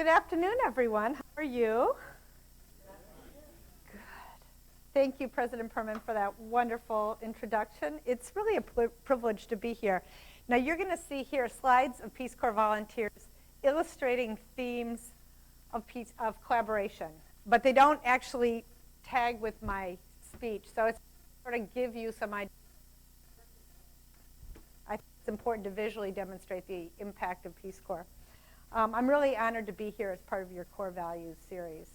Good afternoon, everyone. How are you? Good. Thank you, President Perman, for that wonderful introduction. It's really a privilege to be here. Now, you're going to see here slides of Peace Corps volunteers illustrating themes of collaboration, but they don't actually tag with my speech, so it's sort of give you some ideas. I think it's important to visually demonstrate the impact of Peace Corps. I'm really honored to be here as part of your core values series.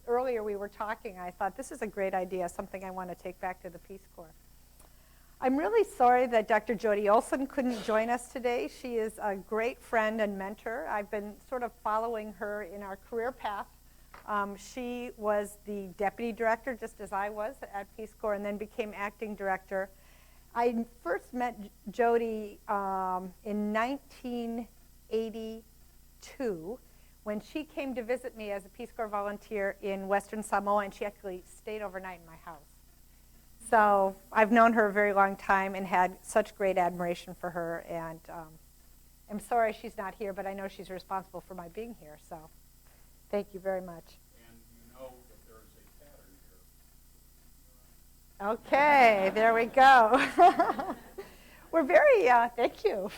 Earlier we were talking, I thought this is a great idea, something I want to take back to the Peace Corps. I'm really sorry that Dr. Jody Olson couldn't join us today. She is a great friend and mentor. I've been sort of following her in our career path. She was the deputy director, just as I was at Peace Corps, and then became acting director. I first met Jody in 1982 when she came to visit me as a Peace Corps volunteer in Western Samoa, and she actually stayed overnight in my house. So I've known her a very long time and had such great admiration for her, and I'm sorry she's not here, but I know she's responsible for my being here, so thank you very much. And you know that there is a pattern here. Okay, there we go. We're very, thank you.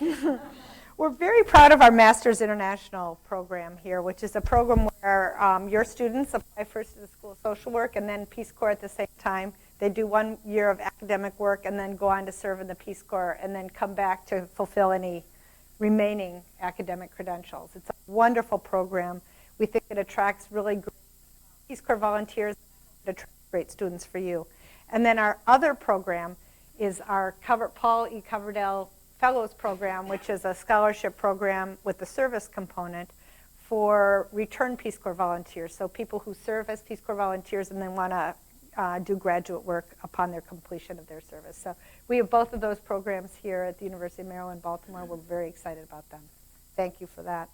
We're very proud of our Masters International program here, which is a program where your students apply first to the School of Social Work and then Peace Corps at the same time. They do 1 year of academic work and then go on to serve in the Peace Corps and then come back to fulfill any remaining academic credentials. It's a wonderful program. We think it attracts really great Peace Corps volunteers. It attracts great students for you. And then our other program is our Paul E. Coverdell Fellows Program, which is a scholarship program with the service component for returned Peace Corps volunteers. So people who serve as Peace Corps volunteers and then want to do graduate work upon their completion of their service. So we have both of those programs here at the University of Maryland, Baltimore. We're very excited about them. Thank you for that.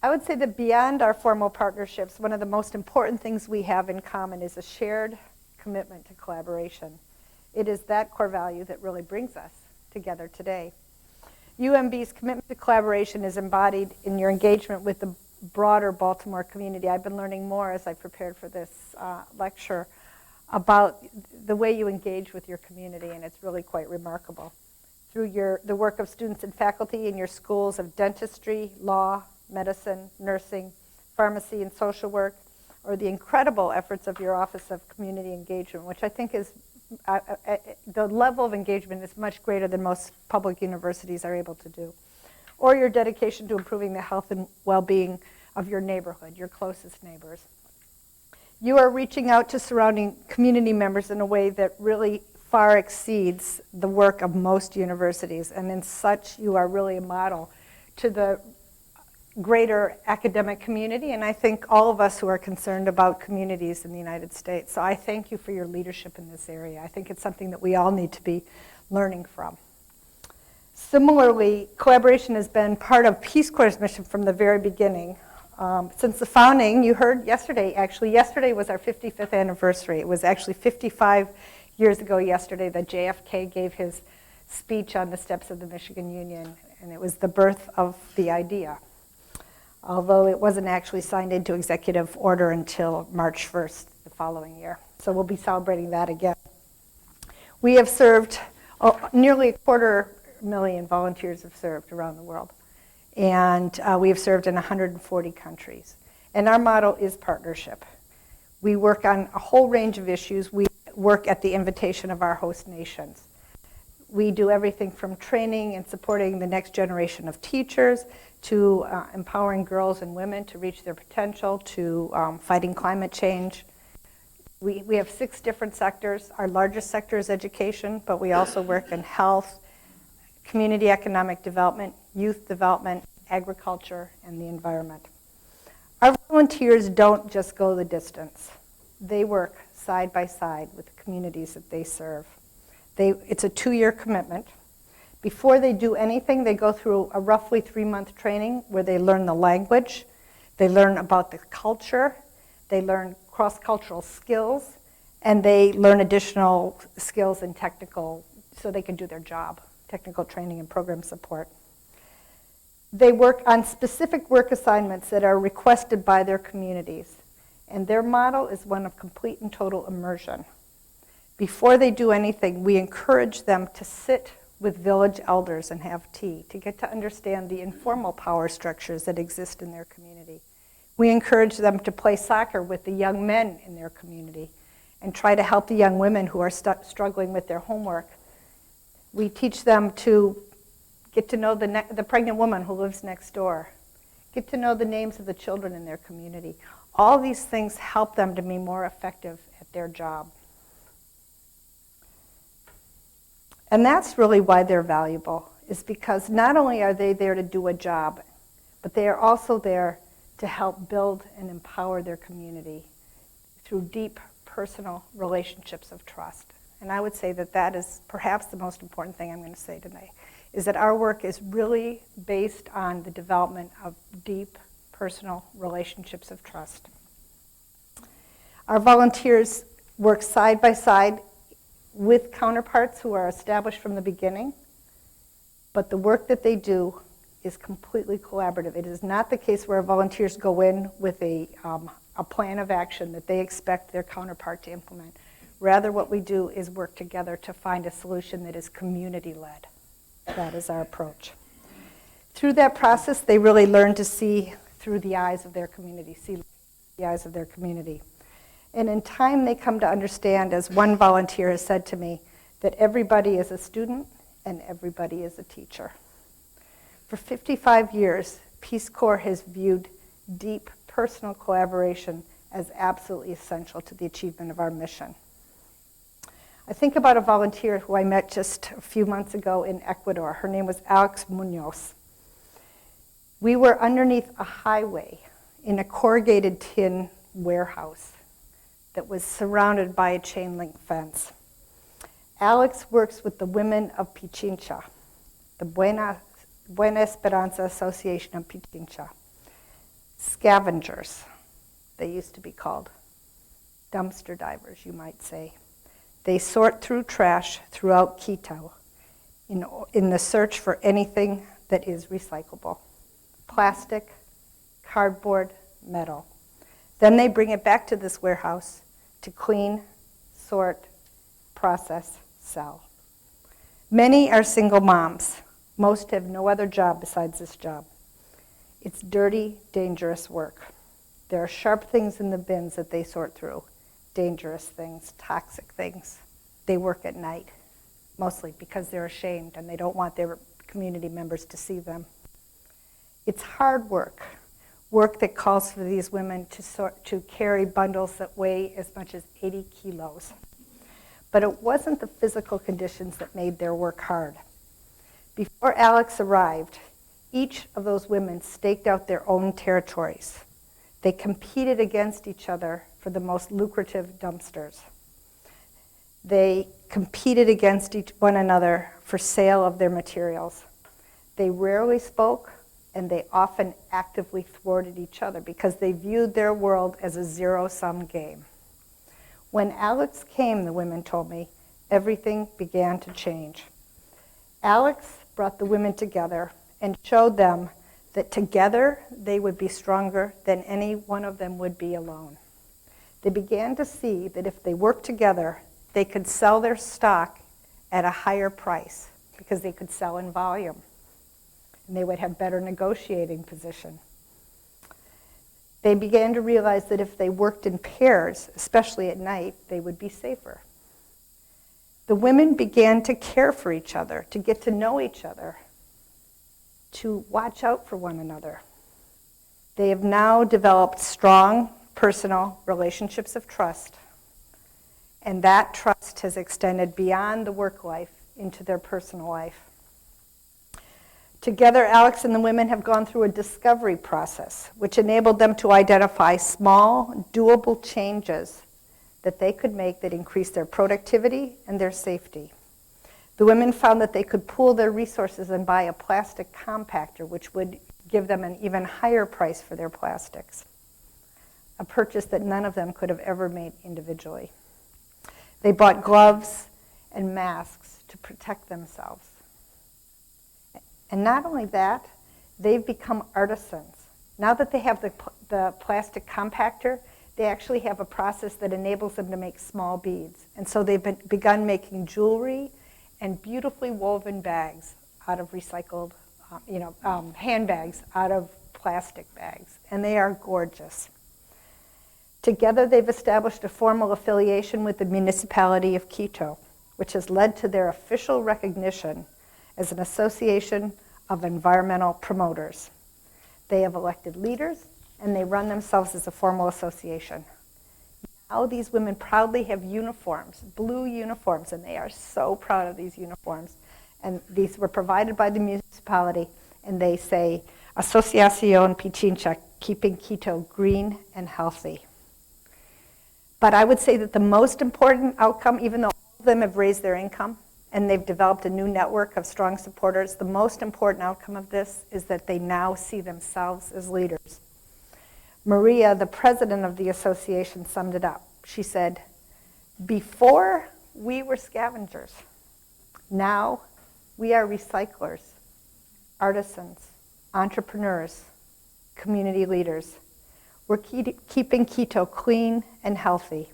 I would say that beyond our formal partnerships, one of the most important things we have in common is a shared commitment to collaboration. It is that core value that really brings us together today. UMB's commitment to collaboration is embodied in your engagement with the broader Baltimore community. I've been learning more as I prepared for this lecture about the way you engage with your community, and it's really quite remarkable. Through the work of students and faculty in your schools of dentistry, law, medicine, nursing, pharmacy, and social work, or the incredible efforts of your Office of Community Engagement, which I think is the level of engagement is much greater than most public universities are able to do. Or your dedication to improving the health and well-being of your neighborhood, your closest neighbors. You are reaching out to surrounding community members in a way that really far exceeds the work of most universities, and in such you are really a model to the greater academic community, and I think all of us who are concerned about communities in the United States. So I thank you for your leadership in this area. I think it's something that we all need to be learning from. Similarly, collaboration has been part of Peace Corps' mission from the very beginning. Since the founding, you heard yesterday was our 55th anniversary. It was actually 55 years ago yesterday that JFK gave his speech on the steps of the Michigan Union, and it was the birth of the idea, although it wasn't actually signed into executive order until March 1st the following year. So we'll be celebrating that again. We have served, nearly 250,000 volunteers have served around the world. And we have served in 140 countries. And our motto is partnership. We work on a whole range of issues. We work at the invitation of our host nations. We do everything from training and supporting the next generation of teachers to empowering girls and women to reach their potential, to fighting climate change. We have 6 different sectors. Our largest sector is education, but we also work in health, community economic development, youth development, agriculture, and the environment. Our volunteers don't just go the distance. They work side by side with the communities that they serve. It's a 2-year commitment. Before they do anything, they go through a roughly 3-month training where they learn the language, they learn about the culture, they learn cross-cultural skills, and they learn additional skills and technical so they can do their job, technical training and program support. They work on specific work assignments that are requested by their communities. And their model is one of complete and total immersion. Before they do anything, we encourage them to sit with village elders and have tea to get to understand the informal power structures that exist in their community. We encourage them to play soccer with the young men in their community and try to help the young women who are struggling with their homework. We teach them to get to know the pregnant woman who lives next door, get to know the names of the children in their community. All these things help them to be more effective at their job. And that's really why they're valuable, is because not only are they there to do a job, but they are also there to help build and empower their community through deep personal relationships of trust. And I would say that that is perhaps the most important thing I'm going to say today, is that our work is really based on the development of deep personal relationships of trust. Our volunteers work side by side with counterparts who are established from the beginning, but the work that they do is completely collaborative. It is not the case where volunteers go in with a plan of action that they expect their counterpart to implement. Rather, what we do is work together to find a solution that is community-led. That is our approach. Through that process, they really learn to see through the eyes of their community, see the eyes of their community. And in time, they come to understand, as one volunteer has said to me, that everybody is a student and everybody is a teacher. For 55 years, Peace Corps has viewed deep personal collaboration as absolutely essential to the achievement of our mission. I think about a volunteer who I met just a few months ago in Ecuador. Her name was Alex Munoz. We were underneath a highway in a corrugated tin warehouse that was surrounded by a chain link fence. Alex works with the women of Pichincha, the Buena Esperanza Association of Pichincha. Scavengers, they used to be called. Dumpster divers, you might say. They sort through trash throughout Quito in the search for anything that is recyclable. Plastic, cardboard, metal. Then they bring it back to this warehouse to clean, sort, process, sell. Many are single moms. Most have no other job besides this job. It's dirty, dangerous work. There are sharp things in the bins that they sort through. Dangerous things, toxic things. They work at night, mostly because they're ashamed and they don't want their community members to see them. It's hard work that calls for these women to carry bundles that weigh as much as 80 kilos. But it wasn't the physical conditions that made their work hard. Before Alex arrived, each of those women staked out their own territories. They competed against each other for the most lucrative dumpsters. They competed against one another for sale of their materials. They rarely spoke, and they often actively thwarted each other because they viewed their world as a zero-sum game. When Alex came, the women told me, everything began to change. Alex brought the women together and showed them that together they would be stronger than any one of them would be alone. They began to see that if they worked together, they could sell their stock at a higher price because they could sell in volume. And they would have better negotiating position. They began to realize that if they worked in pairs, especially at night, they would be safer. The women began to care for each other, to get to know each other, to watch out for one another. They have now developed strong personal relationships of trust, and that trust has extended beyond the work life into their personal life. Together, Alex and the women have gone through a discovery process, which enabled them to identify small, doable changes that they could make that increase their productivity and their safety. The women found that they could pool their resources and buy a plastic compactor, which would give them an even higher price for their plastics, a purchase that none of them could have ever made individually. They bought gloves and masks to protect themselves. And not only that, They've become artisans. Now that they have the plastic compactor, they actually have a process that enables them to make small beads. And so they've begun making jewelry and beautifully woven bags out of recycled, handbags out of plastic bags. And they are gorgeous. Together, they've established a formal affiliation with the municipality of Quito, which has led to their official recognition as an association of environmental promoters. They have elected leaders, and they run themselves as a formal association. Now these women proudly have uniforms, blue uniforms, and they are so proud of these uniforms. And these were provided by the municipality, and they say, Asociación Pichincha, keeping Quito green and healthy. But I would say that the most important outcome, even though all of them have raised their income and they've developed a new network of strong supporters, the most important outcome of this is that they now see themselves as leaders. Maria, the president of the association, summed it up. She said, before we were scavengers, now we are recyclers, artisans, entrepreneurs, community leaders. We're keeping Quito clean and healthy.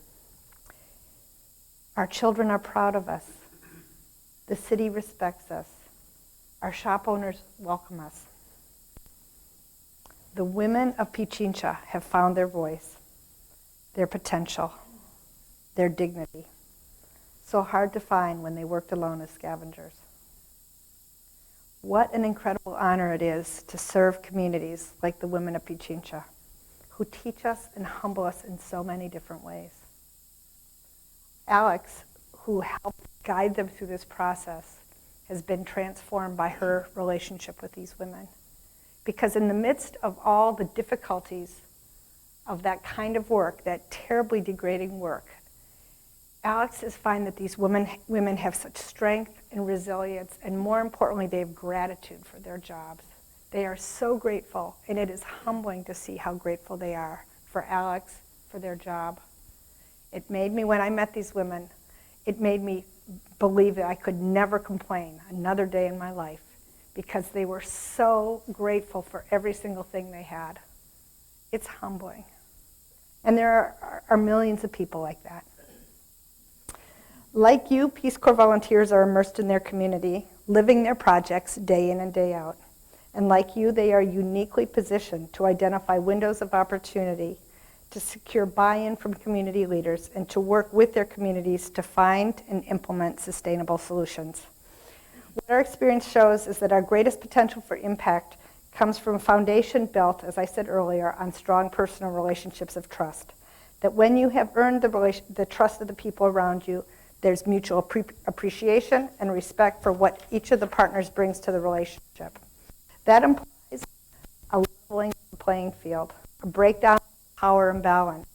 Our children are proud of us. The city respects us. Our shop owners welcome us. The women of Pichincha have found their voice, their potential, their dignity. So hard to find when they worked alone as scavengers. What an incredible honor it is to serve communities like the women of Pichincha, who teach us and humble us in so many different ways. Alex, who helped guide them through this process, has been transformed by her relationship with these women. Because in the midst of all the difficulties of that kind of work, that terribly degrading work, Alex has found that these women have such strength and resilience, and more importantly, they have gratitude for their jobs. They are so grateful, and it is humbling to see how grateful they are for Alex, for their job. It made me, when I met these women, it made me believe that I could never complain another day in my life, because they were so grateful for every single thing they had. It's humbling. And there are millions of people like that. Like you, Peace Corps volunteers are immersed in their community, living their projects day in and day out. And like you, they are uniquely positioned to identify windows of opportunity, to secure buy-in from community leaders, and to work with their communities to find and implement sustainable solutions. What our experience shows is that our greatest potential for impact comes from a foundation built, as I said earlier, on strong personal relationships of trust. That when you have earned the trust of the people around you, there's mutual appreciation and respect for what each of the partners brings to the relationship. That implies a leveling of the playing field, a breakdown of power imbalance,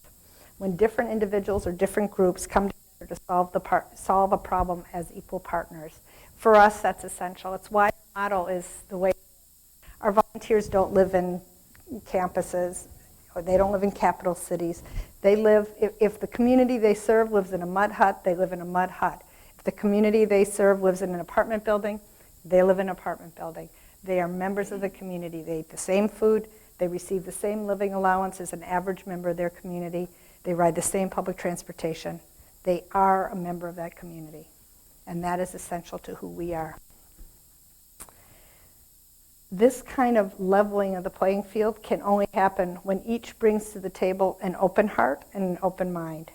when different individuals or different groups come together to solve a problem as equal partners. For us, that's essential. It's why the model is the way. Our volunteers don't live in campuses, or they don't live in capital cities. They live, if the community they serve lives in a mud hut, they live in a mud hut. If the community they serve lives in an apartment building, they live in an apartment building. They are members of the community. They eat the same food. They receive the same living allowance as an average member of their community. They ride the same public transportation. They are a member of that community. And that is essential to who we are. This kind of leveling of the playing field can only happen when each brings to the table an open heart and an open mind.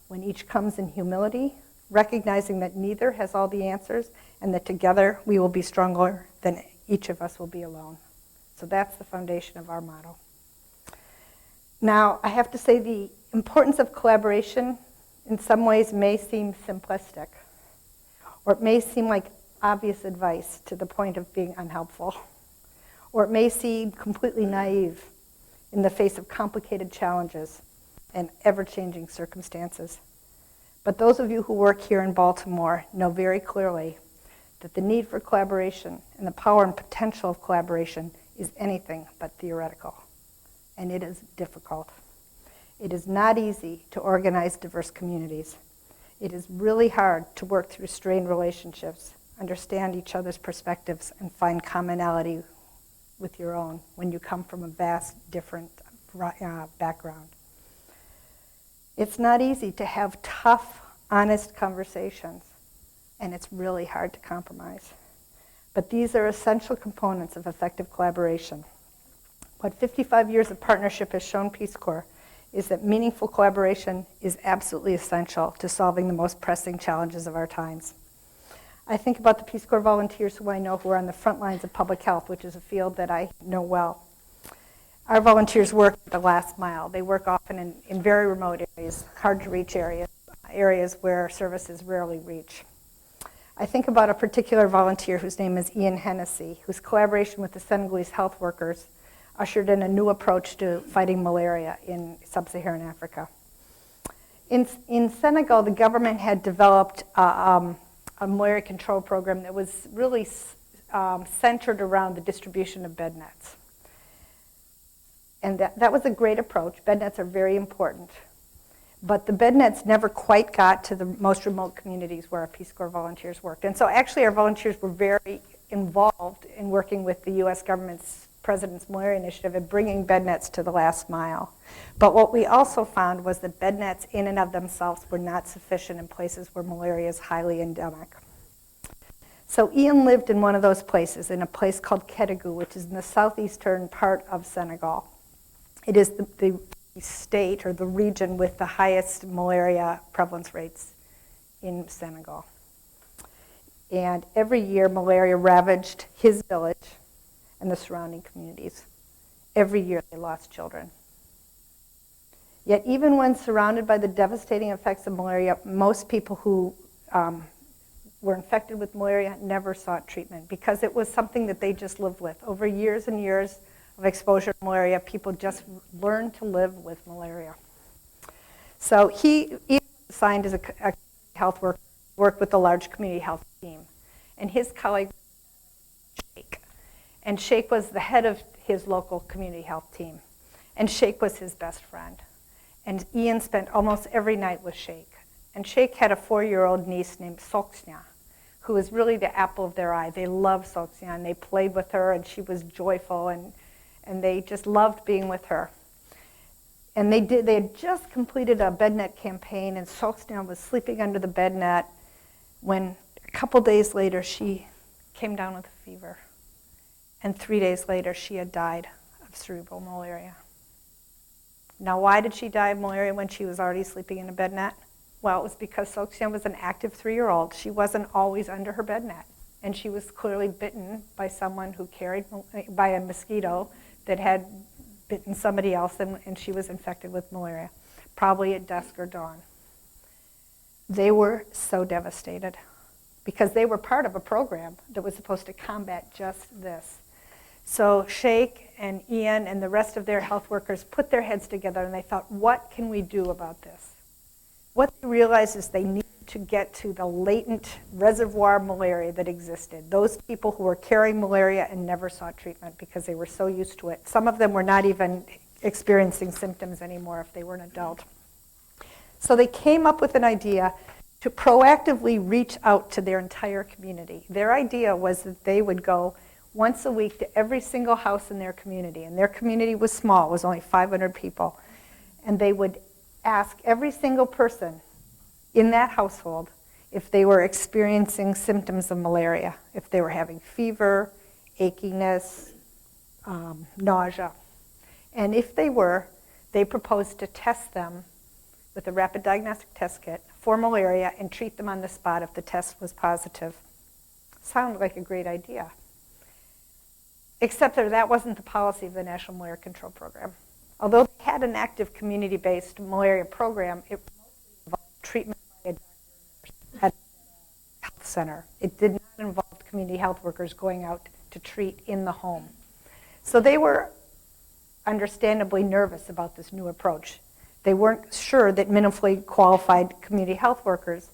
When each comes in humility, recognizing that neither has all the answers, and that together we will be stronger than each of us will be alone. So that's the foundation of our model. Now, I have to say the importance of collaboration in some ways may seem simplistic, or it may seem like obvious advice to the point of being unhelpful, or it may seem completely naive in the face of complicated challenges and ever-changing circumstances. But those of you who work here in Baltimore know very clearly that the need for collaboration and the power and potential of collaboration is anything but theoretical, and it is difficult. It is not easy to organize diverse communities. It is really hard to work through strained relationships, understand each other's perspectives, and find commonality with your own when you come from a vast different background. It's not easy to have tough, honest conversations, and it's really hard to compromise. But these are essential components of effective collaboration. What 55 years of partnership has shown Peace Corps is that meaningful collaboration is absolutely essential to solving the most pressing challenges of our times. I think about the Peace Corps volunteers who I know who are on the front lines of public health, which is a field that I know well. Our volunteers work at the last mile. They work often in very remote areas, hard to reach areas where services rarely reach. I think about a particular volunteer whose name is Ian Hennessy, whose collaboration with the Senegalese health workers ushered in a new approach to fighting malaria in sub-Saharan Africa. In Senegal, the government had developed a malaria control program that was really centered around the distribution of bed nets. And that was a great approach. Bed nets are very important. But the bed nets never quite got to the most remote communities where our Peace Corps volunteers worked. And so actually our volunteers were very involved in working with the U.S. government's President's Malaria Initiative and bringing bed nets to the last mile. But what we also found was that bed nets in and of themselves were not sufficient in places where malaria is highly endemic. So Ian lived in one of those places, in a place called Kédougou, which is in the southeastern part of Senegal. It is the state or the region with the highest malaria prevalence rates in Senegal. And every year malaria ravaged his village and the surrounding communities. Every year they lost children. Yet even when surrounded by the devastating effects of malaria, most people who were infected with malaria never sought treatment because it was something that they just lived with. Over years and years of exposure to malaria, people just learned to live with malaria. So he was assigned as a health worker, worked with a large community health team. And his colleague, Sheikh. And Sheikh was the head of his local community health team. And Sheikh was his best friend. And Ian spent almost every night with Sheikh. And Sheikh had a 4-year-old niece named Soxnia, who was really the apple of their eye. They loved Soxnia, and they played with her, and she was joyful, and they just loved being with her. And they had just completed a bed net campaign, and Soxnia was sleeping under the bed net when a couple days later she came down with a fever. And 3 days later she had died of cerebral malaria. Now why did she die of malaria when she was already sleeping in a bed net? Well, it was because Soxia was an active 3-year-old. She wasn't always under her bed net. And she was clearly bitten by someone who by a mosquito that had bitten somebody else, and she was infected with malaria, probably at dusk or dawn. They were so devastated because they were part of a program that was supposed to combat just this. So Sheikh and Ian and the rest of their health workers put their heads together and they thought, what can we do about this? What they realized is they needed to get to the latent reservoir malaria that existed. Those people who were carrying malaria and never sought treatment because they were so used to it. Some of them were not even experiencing symptoms anymore if they were an adult. So they came up with an idea to proactively reach out to their entire community. Their idea was that they would go once a week to every single house in their community. And their community was small, it was only 500 people. And they would ask every single person in that household if they were experiencing symptoms of malaria, if they were having fever, achiness, nausea. And if they were, they proposed to test them with a rapid diagnostic test kit for malaria and treat them on the spot if the test was positive. Sounded like a great idea. Except that wasn't the policy of the National Malaria Control Program. Although they had an active community-based malaria program, it mostly involved treatment by a doctor at a health center. It did not involve community health workers going out to treat in the home. So they were understandably nervous about this new approach. They weren't sure that minimally qualified community health workers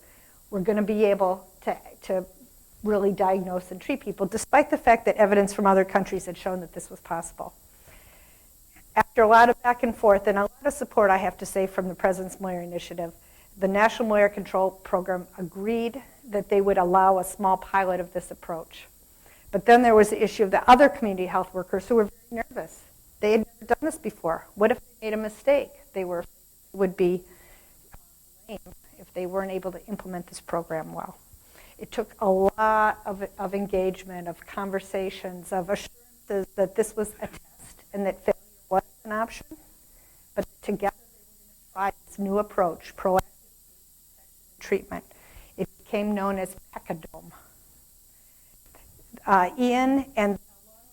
were going to be able to really diagnose and treat people, despite the fact that evidence from other countries had shown that this was possible. After a lot of back and forth and a lot of support, I have to say, from the President's Malaria Initiative, the National Malaria Control Program agreed that they would allow a small pilot of this approach. But then there was the issue of the other community health workers who were very nervous. They had never done this before. What if they made a mistake? They would be blamed if they weren't able to implement this program well. It took a lot of engagement, of conversations, of assurances that this was a test and that failure was an option. But together they tried this new approach, proactive treatment. It became known as Pecadome. Ian and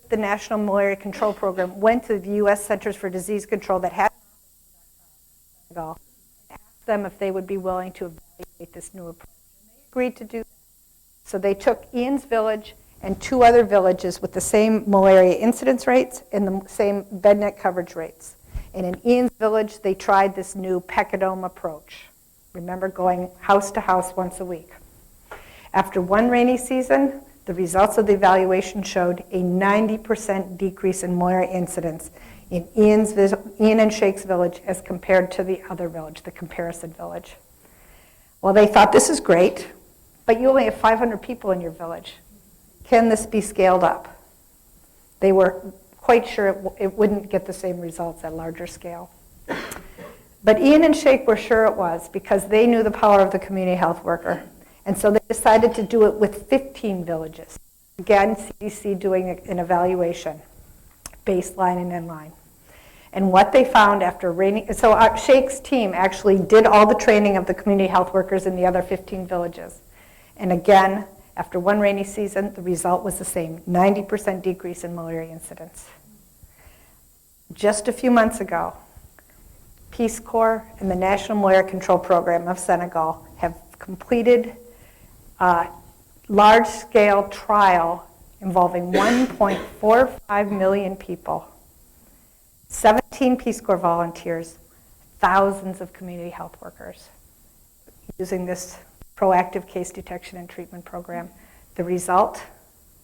the National Malaria Control Program went to the U.S. Centers for Disease Control that had Senegal and asked them if they would be willing to evaluate this new approach. And they agreed to do that. So they took Ian's village and 2 other villages with the same malaria incidence rates and the same bed net coverage rates. And in Ian's village, they tried this new Pecadome approach. Remember, going house to house once a week. After one rainy season, the results of the evaluation showed a 90% decrease in malaria incidence in Ian and Shake's village as compared to the other village, the comparison village. Well, they thought, this is great, but you only have 500 people in your village. Can this be scaled up? They were quite sure it wouldn't get the same results at larger scale. But Ian and Shake were sure it was because they knew the power of the community health worker. And so they decided to do it with 15 villages. Again, CDC doing an evaluation, baseline and endline. And what they found after so Shake's team actually did all the training of the community health workers in the other 15 villages. And again, after one rainy season, the result was the same, 90% decrease in malaria incidence. Just a few months ago, Peace Corps and the National Malaria Control Program of Senegal have completed a large-scale trial involving 1.45 million people, 17 Peace Corps volunteers, thousands of community health workers using this proactive case detection and treatment program. The result,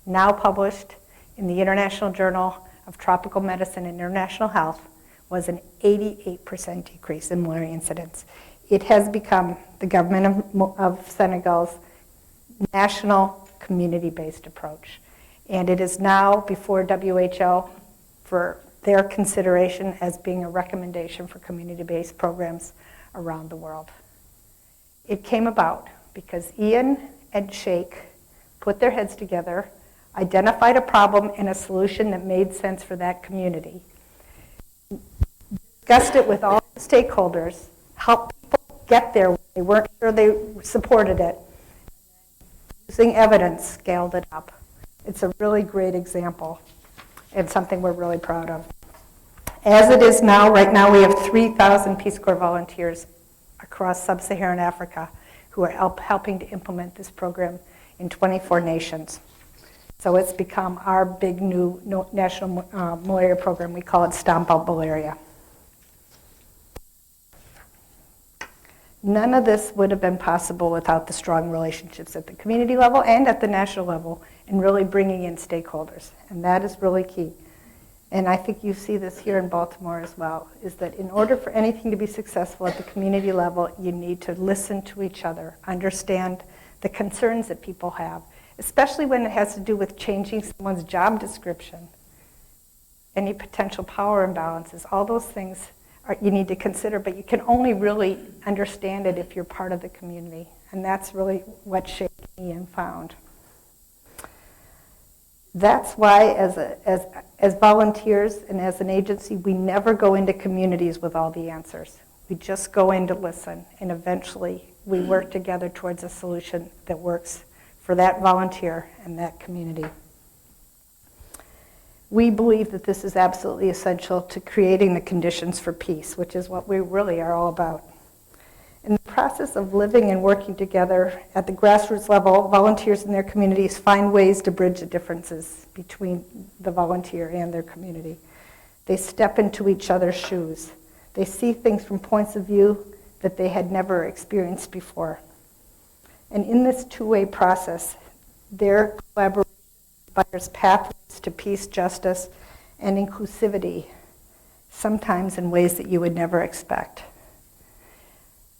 now published in the International Journal of Tropical Medicine and International Health, was an 88% decrease in malaria incidence. It has become the government of Senegal's national community-based approach. And it is now before WHO for their consideration as being a recommendation for community-based programs around the world. It came about because Ian and Shake put their heads together, identified a problem and a solution that made sense for that community, discussed it with all the stakeholders, helped people get there when they weren't sure they supported it, using evidence, scaled it up. It's a really great example and something we're really proud of. As it is now, right now we have 3,000 Peace Corps volunteers across sub-Saharan Africa who are helping to implement this program in 24 nations. So it's become our big new national malaria program. We call it Stomp Out Malaria. None of this would have been possible without the strong relationships at the community level and at the national level and really bringing in stakeholders. And that is really key. And I think you see this here in Baltimore as well, is that in order for anything to be successful at the community level, you need to listen to each other, understand the concerns that people have, especially when it has to do with changing someone's job description, any potential power imbalances, all those things you need to consider, but you can only really understand it if you're part of the community. And that's really what Shake and Ian found. That's why as volunteers and as an agency, we never go into communities with all the answers. We just go in to listen, and eventually we work together towards a solution that works for that volunteer and that community. We believe that this is absolutely essential to creating the conditions for peace, which is what we really are all about. In the process of living and working together at the grassroots level, volunteers in their communities find ways to bridge the differences between the volunteer and their community. They step into each other's shoes. They see things from points of view that they had never experienced before. And in this two-way process, their collaboration inspires pathways to peace, justice, and inclusivity, sometimes in ways that you would never expect.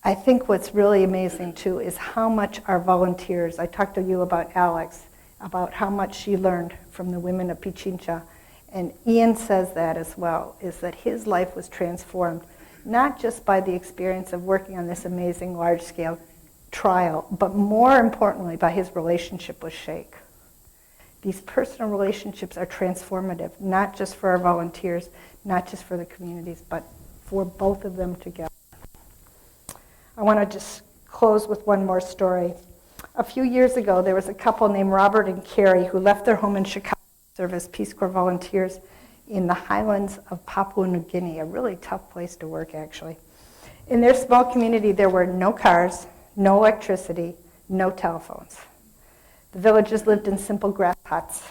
I think what's really amazing, too, is how much our volunteers, I talked to you about Alex, about how much she learned from the women of Pichincha. And Ian says that as well, is that his life was transformed, not just by the experience of working on this amazing large-scale trial, but more importantly by his relationship with Sheikh. These personal relationships are transformative, not just for our volunteers, not just for the communities, but for both of them together. I want to just close with one more story. A few years ago, there was a couple named Robert and Carrie who left their home in Chicago to serve as Peace Corps volunteers in the highlands of Papua New Guinea, a really tough place to work, actually. In their small community, there were no cars, no electricity, no telephones. The villagers lived in simple grass huts.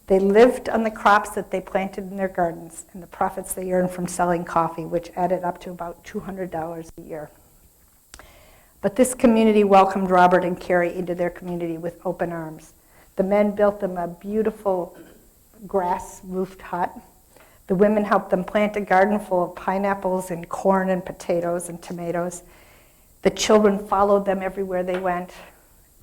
They lived on the crops that they planted in their gardens and the profits they earned from selling coffee, which added up to about $200 a year. But this community welcomed Robert and Carrie into their community with open arms. The men built them a beautiful grass-roofed hut. The women helped them plant a garden full of pineapples and corn and potatoes and tomatoes. The children followed them everywhere they went.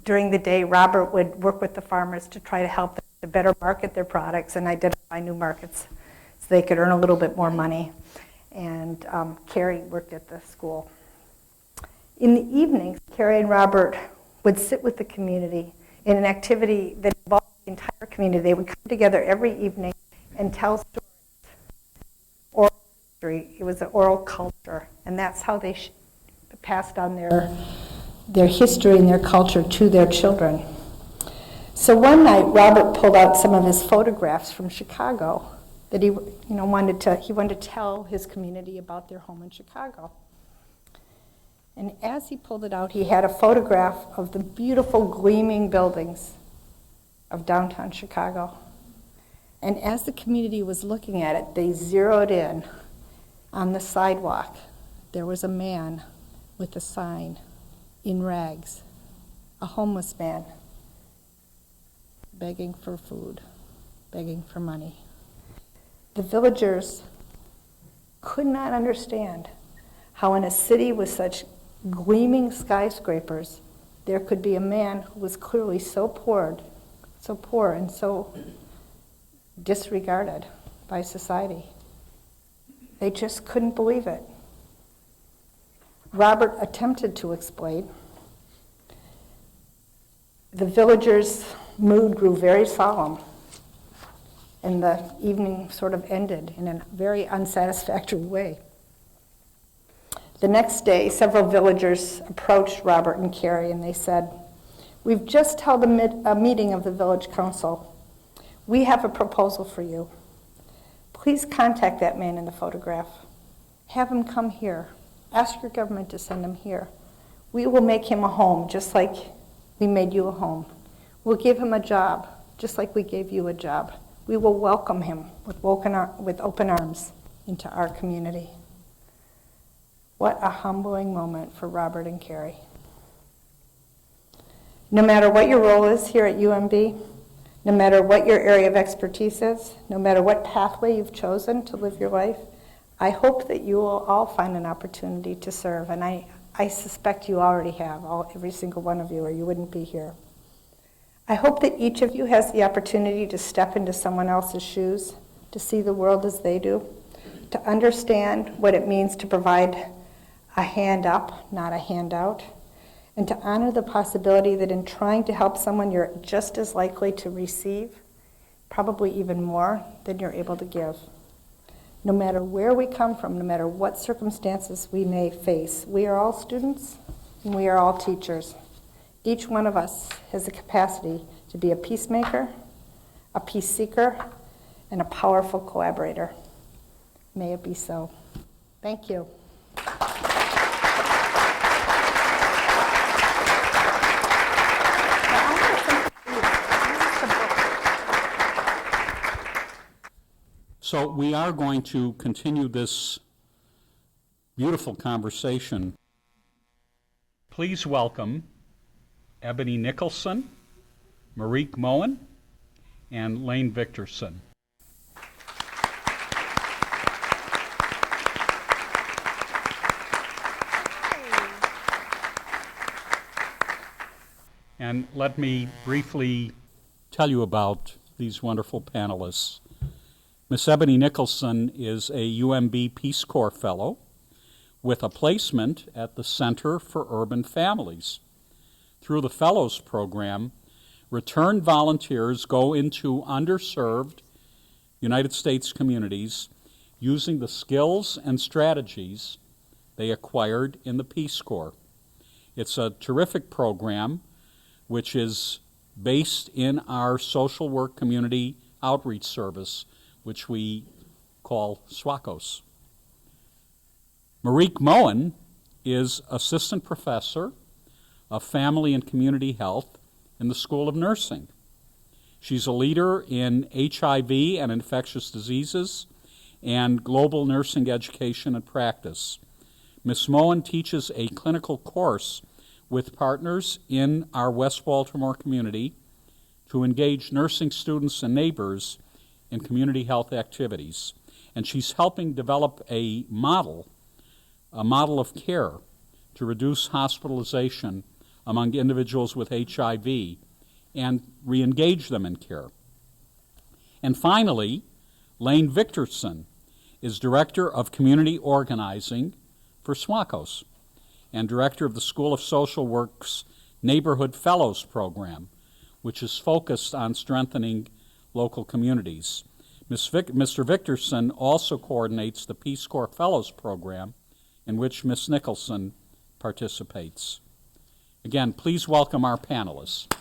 During the day, Robert would work with the farmers to try to help them to better market their products and identify new markets so they could earn a little bit more money. And Carrie worked at the school. In the evenings, Carrie and Robert would sit with the community in an activity that involved the entire community. They would come together every evening and tell stories. Oral history. It was an oral culture, and that's how they passed on their history and their culture to their children. So one night, Robert pulled out some of his photographs from Chicago that he wanted to tell his community about their home in Chicago. And as he pulled it out, he had a photograph of the beautiful gleaming buildings of downtown Chicago. And as the community was looking at it, they zeroed in on the sidewalk. There was a man with a sign in rags, a homeless man, begging for food, begging for money. The villagers could not understand how in a city with such gleaming skyscrapers, there could be a man who was clearly so poor and so disregarded by society. They just couldn't believe it. Robert attempted to explain. The villagers' mood grew very solemn, and the evening sort of ended in a very unsatisfactory way. The next day, several villagers approached Robert and Carrie, and they said, "We've just held a meeting of the village council. We have a proposal for you. Please contact that man in the photograph. Have him come here. Ask your government to send him here. We will make him a home, just like we made you a home. We'll give him a job, just like we gave you a job. We will welcome him with open arms into our community." What a humbling moment for Robert and Carrie. No matter what your role is here at UMB, no matter what your area of expertise is, no matter what pathway you've chosen to live your life, I hope that you will all find an opportunity to serve, and I suspect you already have, every single one of you, or you wouldn't be here. I hope that each of you has the opportunity to step into someone else's shoes, to see the world as they do, to understand what it means to provide a hand up, not a handout, and to honor the possibility that in trying to help someone, you're just as likely to receive, probably even more than you're able to give. No matter where we come from, no matter what circumstances we may face, we are all students and we are all teachers. Each one of us has the capacity to be a peacemaker, a peace seeker, and a powerful collaborator. May it be so. Thank you. So we are going to continue this beautiful conversation. Please welcome Ebony Nicholson, Marique Moen, and Lane Victorson. And let me briefly tell you about these wonderful panelists. Miss Ebony Nicholson is a UMB Peace Corps Fellow with a placement at the Center for Urban Families. Through the Fellows Program, returned volunteers go into underserved United States communities using the skills and strategies they acquired in the Peace Corps. It's a terrific program which is based in our social work community outreach service, which we call SWACOS. Marique Moen is Assistant Professor of Family and Community Health in the School of Nursing. She's a leader in HIV and infectious diseases and global nursing education and practice. Ms. Moen teaches a clinical course with partners in our West Baltimore community to engage nursing students and neighbors in community health activities. And she's helping develop a model of care to reduce hospitalization among individuals with HIV and re-engage them in care. And finally, Lane Victorson is Director of Community Organizing for SWACOS and Director of the School of Social Work's Neighborhood Fellows Program, which is focused on strengthening local communities. Mr. Victorson also coordinates the Peace Corps Fellows Program, in which Ms. Nicholson participates. Again, please welcome our panelists.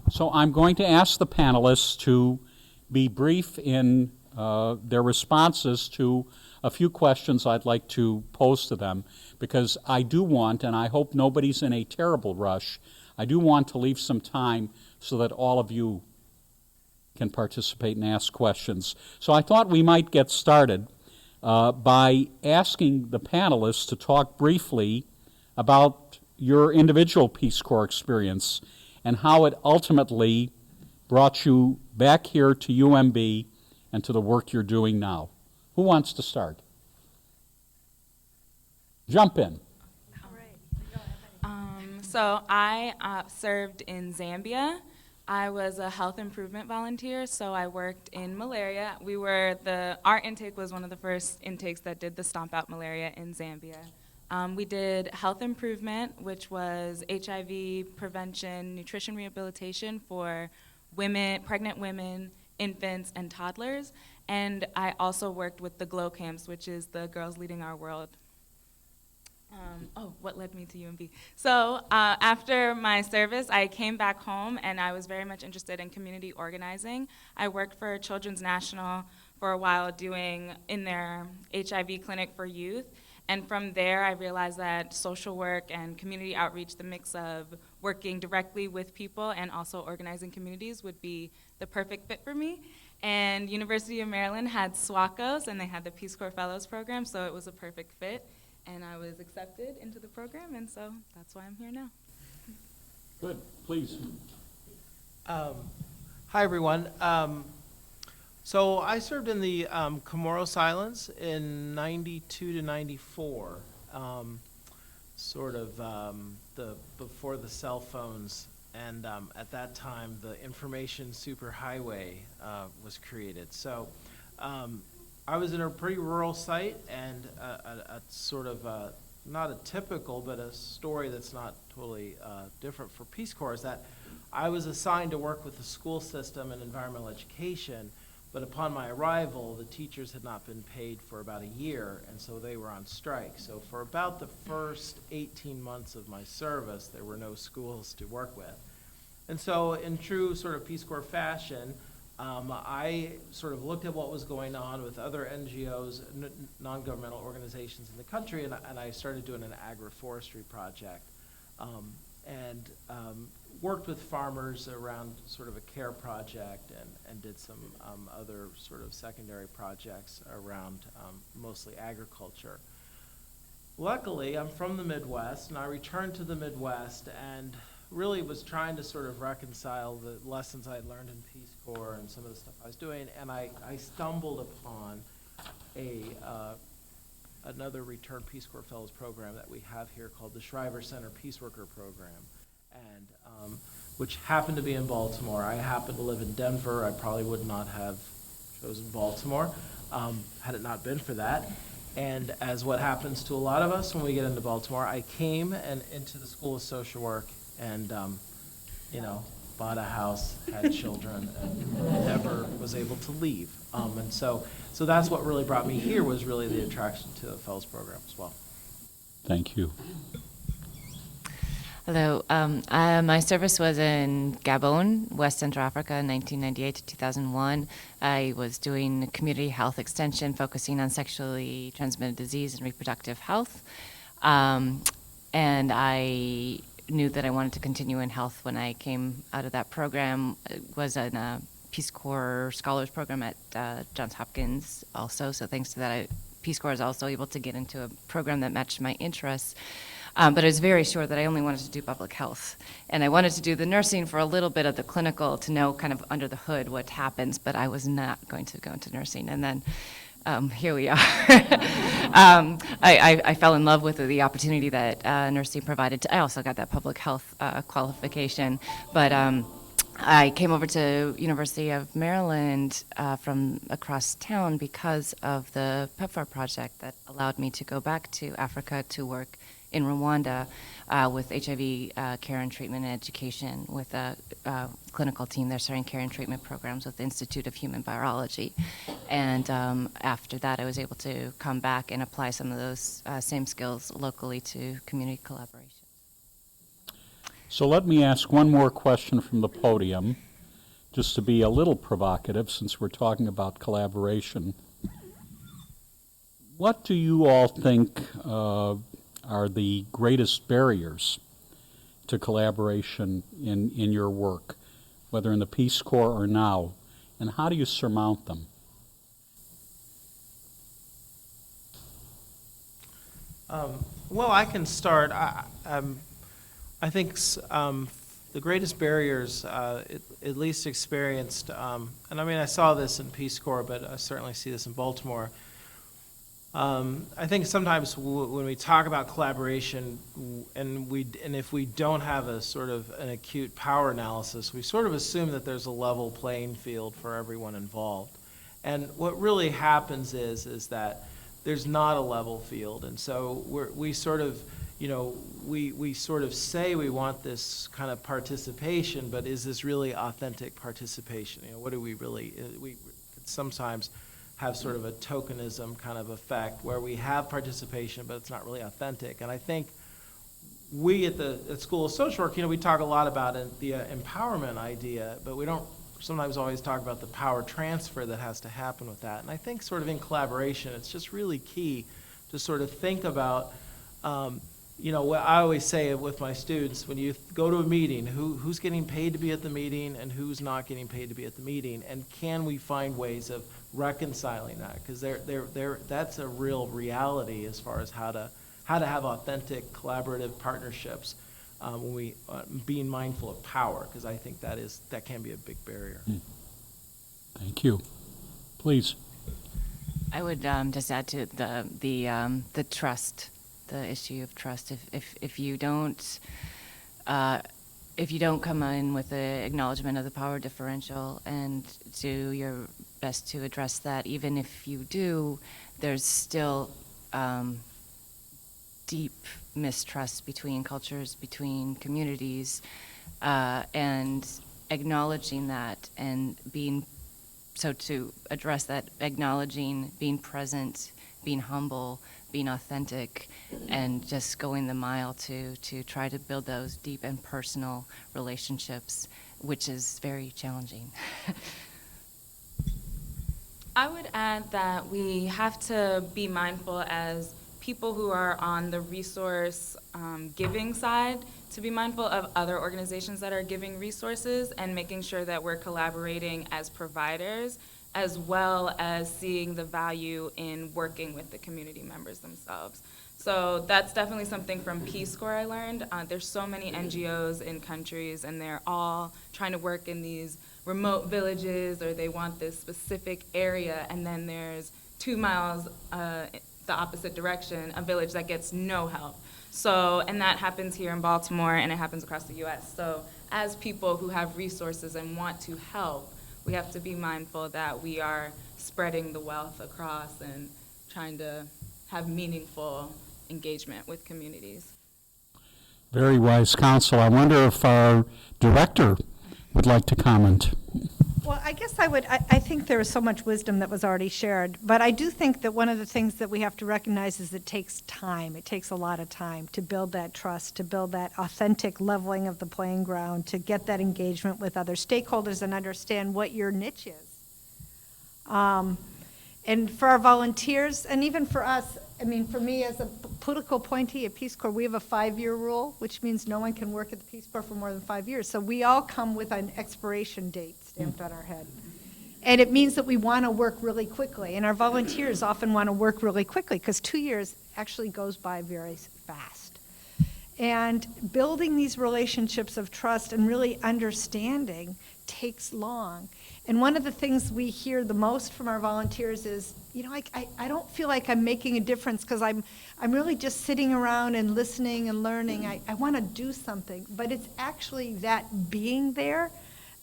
So I'm going to ask the panelists to be brief in their responses to a few questions I'd like to pose to them, because I do want, and I hope nobody's in a terrible rush, I do want to leave some time so that all of you can participate and ask questions. So I thought we might get started by asking the panelists to talk briefly about your individual Peace Corps experience and how it ultimately brought you back here to UMB and to the work you're doing now. Who wants to start? Jump in. So I served in Zambia. I was a health improvement volunteer, so I worked in malaria. Our intake was one of the first intakes that did the Stomp Out Malaria in Zambia. We did health improvement, which was HIV prevention, nutrition rehabilitation for women, pregnant women, infants, and toddlers. And I also worked with the GLOW camps, which is the Girls Leading Our World. What led me to UMB? So after my service, I came back home, and I was very much interested in community organizing. I worked for Children's National for a while in their HIV clinic for youth. And from there, I realized that social work and community outreach, the mix of working directly with people and also organizing communities, would be the perfect fit for me. And University of Maryland had SWACOS, and they had the Peace Corps Fellows Program, so it was a perfect fit. And I was accepted into the program, and so that's why I'm here now. Good, please. Hi, everyone. So I served in the Comoros Islands in 92 to 94, before the cell phones. And at that time, the information superhighway was created. So I was in a pretty rural site, and a sort of not a typical, but a story that's not totally different for Peace Corps is that I was assigned to work with the school system and environmental education, but upon my arrival, the teachers had not been paid for about a year, and so they were on strike. So for about the first 18 months of my service, there were no schools to work with. And so in true sort of Peace Corps fashion, I sort of looked at what was going on with other NGOs, non-governmental organizations in the country, and I started doing an agroforestry project, and worked with farmers around sort of a care project, and did some other sort of secondary projects around mostly agriculture. Luckily, I'm from the Midwest, and I returned to the Midwest and really was trying to sort of reconcile the lessons I had learned in Peace Corps and some of the stuff I was doing, and I stumbled upon a another Return Peace Corps Fellows program that we have here called the Shriver Center Peace Worker Program, and which happened to be in Baltimore. I happen to live in Denver. I probably would not have chosen Baltimore had it not been for that. And as what happens to a lot of us when we get into Baltimore, I came into the School of Social Work and, bought a house, had children, and never was able to leave. And so that's what really brought me here, was really the attraction to the Fellows Program as well. Thank you. Hello. My service was in Gabon, West Central Africa, 1998 to 2001. I was doing community health extension, focusing on sexually transmitted disease and reproductive health. And I knew that I wanted to continue in health when I came out of that program. It was in a Peace Corps Scholars Program at Johns Hopkins also. So thanks to that, Peace Corps was also able to get into a program that matched my interests. But I was very sure that I only wanted to do public health. And I wanted to do the nursing for a little bit of the clinical to know kind of under the hood what happens, but I was not going to go into nursing. And then here we are. I fell in love with the opportunity that nursing provided. I also got that public health qualification. But I came over to University of Maryland from across town because of the PEPFAR project that allowed me to go back to Africa to work in Rwanda with HIV care and treatment and education with a clinical team there starting care and treatment programs with the Institute of Human Virology. And after that, I was able to come back and apply some of those same skills locally to community collaboration. So let me ask one more question from the podium, just to be a little provocative since we're talking about collaboration. What do you all think are the greatest barriers to collaboration in your work, whether in the Peace Corps or now, and how do you surmount them? Well, I can start. I think the greatest barriers, at least experienced, and I mean I saw this in Peace Corps, but I certainly see this in Baltimore. I think sometimes when we talk about collaboration, and if we don't have a sort of an acute power analysis, we sort of assume that there's a level playing field for everyone involved. And what really happens is that there's not a level field, and so we sort of say we want this kind of participation, but is this really authentic participation? What do we really? We sometimes have sort of a tokenism kind of effect where we have participation, but it's not really authentic. And I think we at School of Social Work, we talk a lot about the empowerment idea, but we don't sometimes always talk about the power transfer that has to happen with that. And I think sort of in collaboration, it's just really key to sort of think about, what I always say with my students, when you go to a meeting, who's getting paid to be at the meeting and who's not getting paid to be at the meeting, and can we find ways of reconciling that? Because that's a real reality as far as how to have authentic collaborative partnerships when we being mindful of power, because I think that can be a big barrier. Thank you. Please. I would just add to the trust, the issue of trust. If you don't come in with the acknowledgement of the power differential and do your best to address that, even if you do, there's still deep mistrust between cultures, between communities, and acknowledging that and to address that, acknowledging, being present, being humble, being authentic, and just going the mile to try to build those deep and personal relationships, which is very challenging. I would add that we have to be mindful as people who are on the resource giving side to be mindful of other organizations that are giving resources and making sure that we're collaborating as providers, as well as seeing the value in working with the community members themselves. So that's definitely something from Peace Corps I learned. There's so many NGOs in countries, and they're all trying to work in these remote villages, or they want this specific area, and then there's 2 miles the opposite direction, a village that gets no help. So, and that happens here in Baltimore, and it happens across the U.S. So as people who have resources and want to help, we have to be mindful that we are spreading the wealth across and trying to have meaningful engagement with communities. Very wise counsel. I wonder if our director would like to comment. Well, I guess I think there is so much wisdom that was already shared, but I do think that one of the things that we have to recognize is it takes time. It takes a lot of time to build that trust, to build that authentic leveling of the playing ground, to get that engagement with other stakeholders and understand what your niche is. And for our volunteers, and even for us, I mean, for me as a political appointee at Peace Corps, we have a 5-year rule, which means no one can work at the Peace Corps for more than 5 years. So we all come with an expiration date stamped on our head. And it means that we want to work really quickly. And our volunteers often want to work really quickly because 2 years actually goes by very fast. And building these relationships of trust and really understanding takes long. And one of the things we hear the most from our volunteers is, you know, I don't feel like I'm making a difference because I'm really just sitting around and listening and learning. I want to do something. But it's actually that being there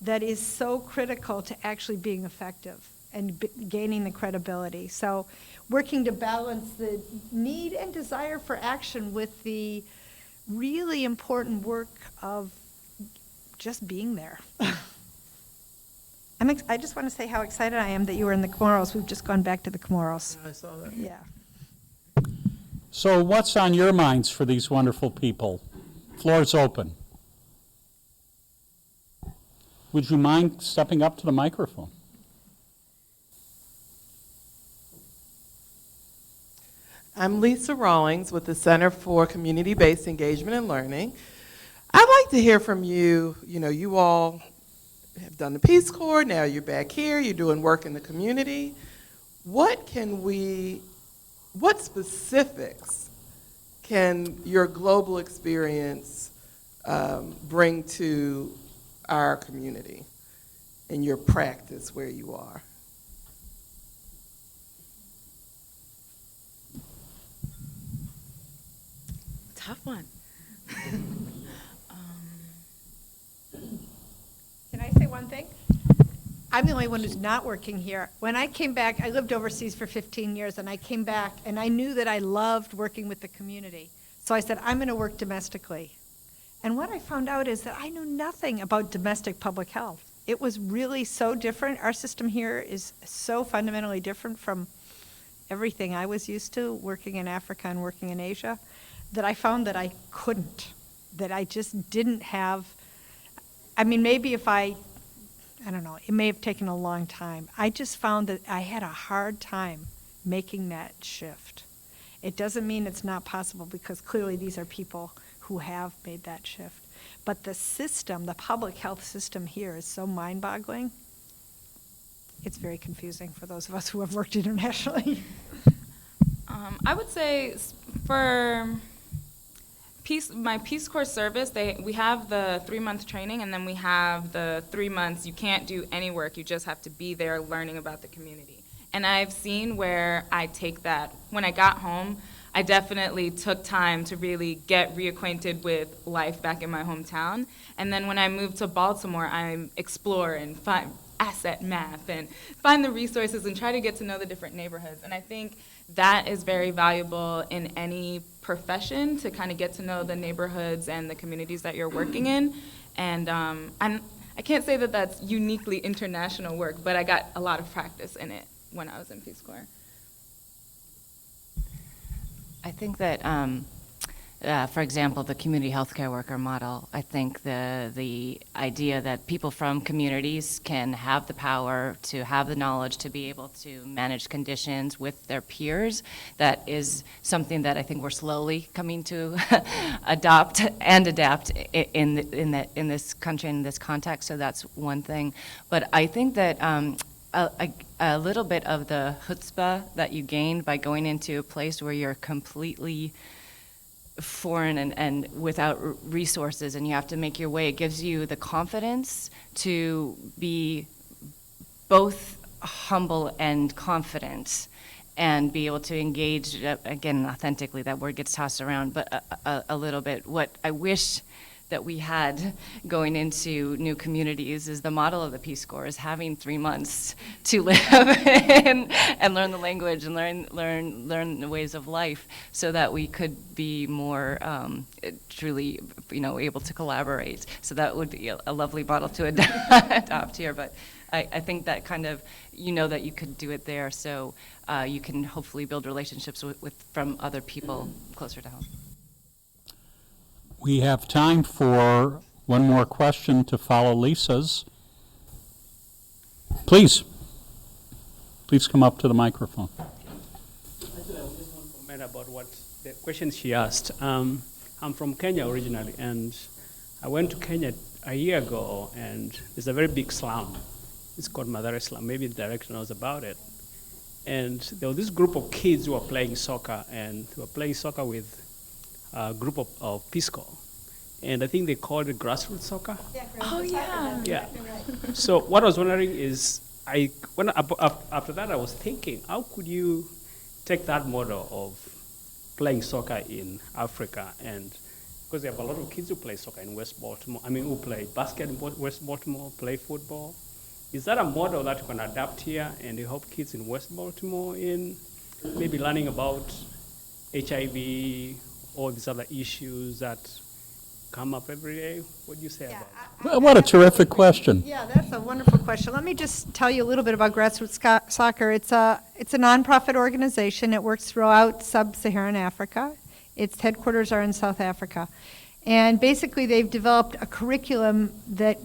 that is so critical to actually being effective and gaining the credibility. So working to balance the need and desire for action with the really important work of just being there. I just want to say how excited I am that you were in the Comoros. We've just gone back to the Comoros. I saw that. Yeah. So what's on your minds for these wonderful people? Floor's open. Would you mind stepping up to the microphone? I'm Lisa Rawlings with the Center for Community-Based Engagement and Learning. I'd like to hear from you. You know, you all have done the Peace Corps, now you're back here, you're doing work in the community. What specifics can your global experience bring to our community in your practice where you are? Tough one. Can I say one thing? I'm the only one who's not working here. When I came back, I lived overseas for 15 years, and I came back, and I knew that I loved working with the community. So I said, I'm going to work domestically. And what I found out is that I knew nothing about domestic public health. It was really so different. Our system here is so fundamentally different from everything I was used to working in Africa and working in Asia that I found that I couldn't, that I just didn't have. I mean, maybe if I don't know, it may have taken a long time. I just found that I had a hard time making that shift. It doesn't mean it's not possible because clearly these are people who have made that shift. But the system, the public health system here is so mind-boggling. It's very confusing for those of us who have worked internationally. I would say for my Peace Corps service, we have the 3-month training, and then we have the 3 months you can't do any work, you just have to be there learning about the community. And I've seen where I take that. When I got home, I definitely took time to really get reacquainted with life back in my hometown. And then when I moved to Baltimore, I explore and find asset math and find the resources and try to get to know the different neighborhoods. And I think that is very valuable in any profession, to kind of get to know the neighborhoods and the communities that you're working in. And I can't say that that's uniquely international work, but I got a lot of practice in it when I was in Peace Corps. I think that, for example, the community healthcare worker model, I think the idea that people from communities can have the power to have the knowledge to be able to manage conditions with their peers, that is something that I think we're slowly coming to adopt and adapt in this country, in this context. So that's one thing. But I think that a little bit of the chutzpah that you gain by going into a place where you're completely foreign and without resources, and you have to make your way, it gives you the confidence to be both humble and confident. and be able to engage, again, authentically, that word gets tossed around, but a little bit. What I wish that we had going into new communities is the model of the Peace Corps is having 3 months to live and learn the language and learn the ways of life, so that we could be more truly, able to collaborate. So that would be a lovely model to adopt here. But I think that kind of, that you could do it there, so you can hopefully build relationships from other people closer to home. We have time for one more question to follow Lisa's. Please come up to the microphone. Actually, I just want to comment about what the question she asked. I'm from Kenya originally, and I went to Kenya a year ago, and there's a very big slum. It's called Malaria slum. Maybe the director knows about it. And there was this group of kids who were playing soccer, and they were playing soccer with a group of Peace Corps. And I think they called it grassroots soccer. Oh, yeah. Yeah. So what I was wondering is, after that I was thinking, how could you take that model of playing soccer in Africa, and because they have a lot of kids who play soccer in West Baltimore, who play basket in West Baltimore, play football. Is that a model that you can adapt here and you help kids in West Baltimore in maybe learning about HIV, all these other issues that come up every day? What do you say about that? What a terrific question. Yeah, that's a wonderful question. Let me just tell you a little bit about Grassroots Soccer. It's a nonprofit organization. It works throughout sub-Saharan Africa. Its headquarters are in South Africa. And basically they've developed a curriculum that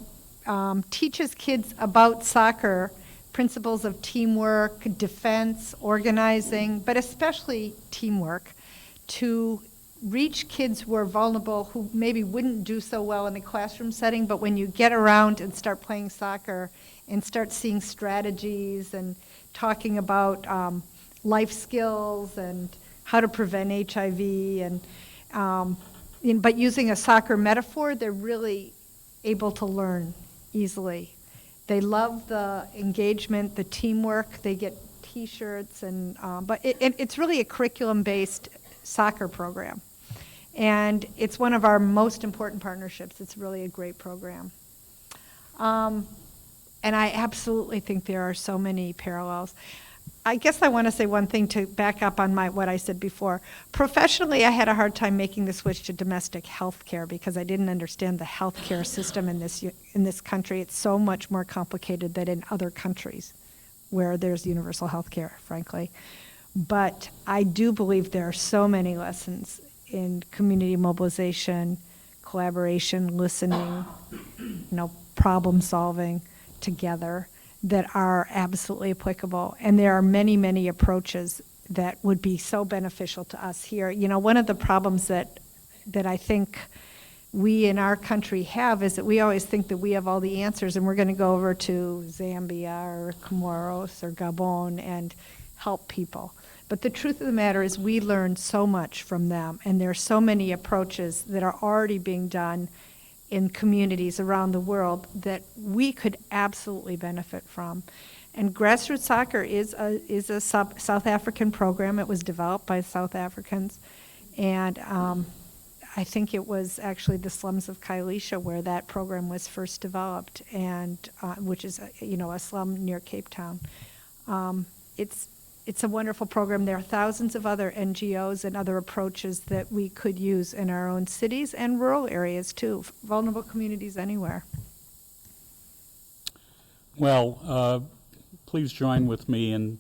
teaches kids about soccer, principles of teamwork, defense, organizing, but especially teamwork, to reach kids who are vulnerable, who maybe wouldn't do so well in the classroom setting, but when you get around and start playing soccer and start seeing strategies and talking about life skills and how to prevent HIV, but using a soccer metaphor, they're really able to learn easily. They love the engagement, the teamwork. They get T-shirts, but it's really a curriculum-based soccer program. And it's one of our most important partnerships. It's really a great program. And I absolutely think there are so many parallels. I guess I want to say one thing to back up on what I said before. Professionally, I had a hard time making the switch to domestic health care because I didn't understand the health care system in this country. It's so much more complicated than in other countries where there's universal health care, frankly. But I do believe there are so many lessons in community mobilization, collaboration, listening, problem solving together that are absolutely applicable. And there are many, many approaches that would be so beneficial to us here. One of the problems that I think we in our country have is that we always think that we have all the answers and we're going to go over to Zambia or Comoros or Gabon and help people. But the truth of the matter is we learn so much from them, and there are so many approaches that are already being done in communities around the world that we could absolutely benefit from. And Grassroots Soccer is a South African program. It was developed by South Africans, and I think it was actually the slums of Kailicha where that program was first developed, and which is a slum near Cape Town. It's a wonderful program. There are thousands of other NGOs and other approaches that we could use in our own cities and rural areas too, vulnerable communities anywhere. Well, please join with me in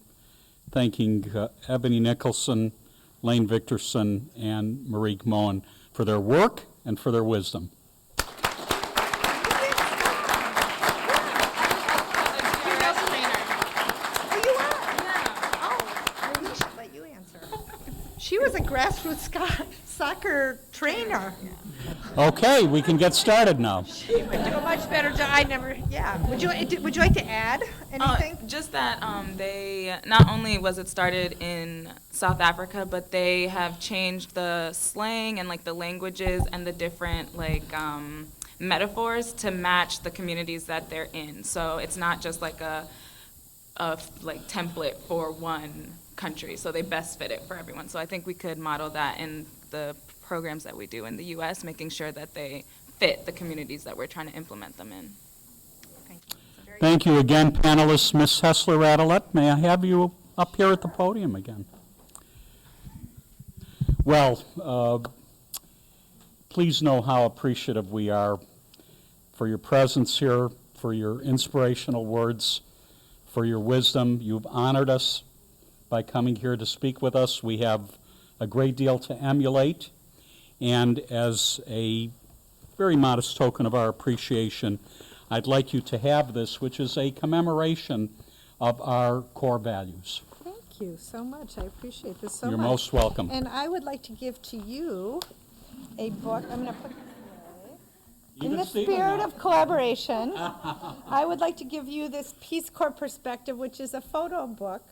thanking Ebony Nicholson, Lane Victorson, and Marique Moen for their work and for their wisdom. She was a grassroots soccer trainer. Okay, we can get started now. She would do a much better job. Would you like to add anything? Just that they, not only was it started in South Africa, but they have changed the slang and the languages and the different metaphors to match the communities that they're in. So it's not just like template for one country, so they best fit it for everyone. So I think we could model that in the programs that we do in the U.S., making sure that they fit the communities that we're trying to implement them in. Thank you. Thank you again, panelists. Ms. Hessler-Radelet, may I have you up here at the podium again? Well, please know how appreciative we are for your presence here, for your inspirational words, for your wisdom. You've honored us by coming here to speak with us. We have a great deal to emulate, and as a very modest token of our appreciation, I'd like you to have this, which is a commemoration of our core values. Thank you so much. I appreciate this so much. You're most welcome. And I would like to give to you a book. I'm going to put this away. In Even the Stephen spirit now. of collaboration, I would like to give you this Peace Corps perspective, which is a photo book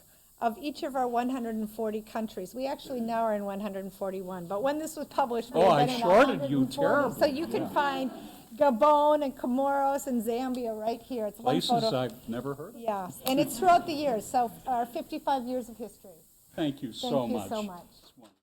of each of our 140 countries. We actually now are in 141, but when this was published, we Oh, had I been in shorted you 140. terribly. So you can find Gabon and Comoros and Zambia right here. It's one Places photo. I've never heard of. Yes, and it's throughout the years, so our 55 years of history. Thank you so Thank you much. so much. It's wonderful.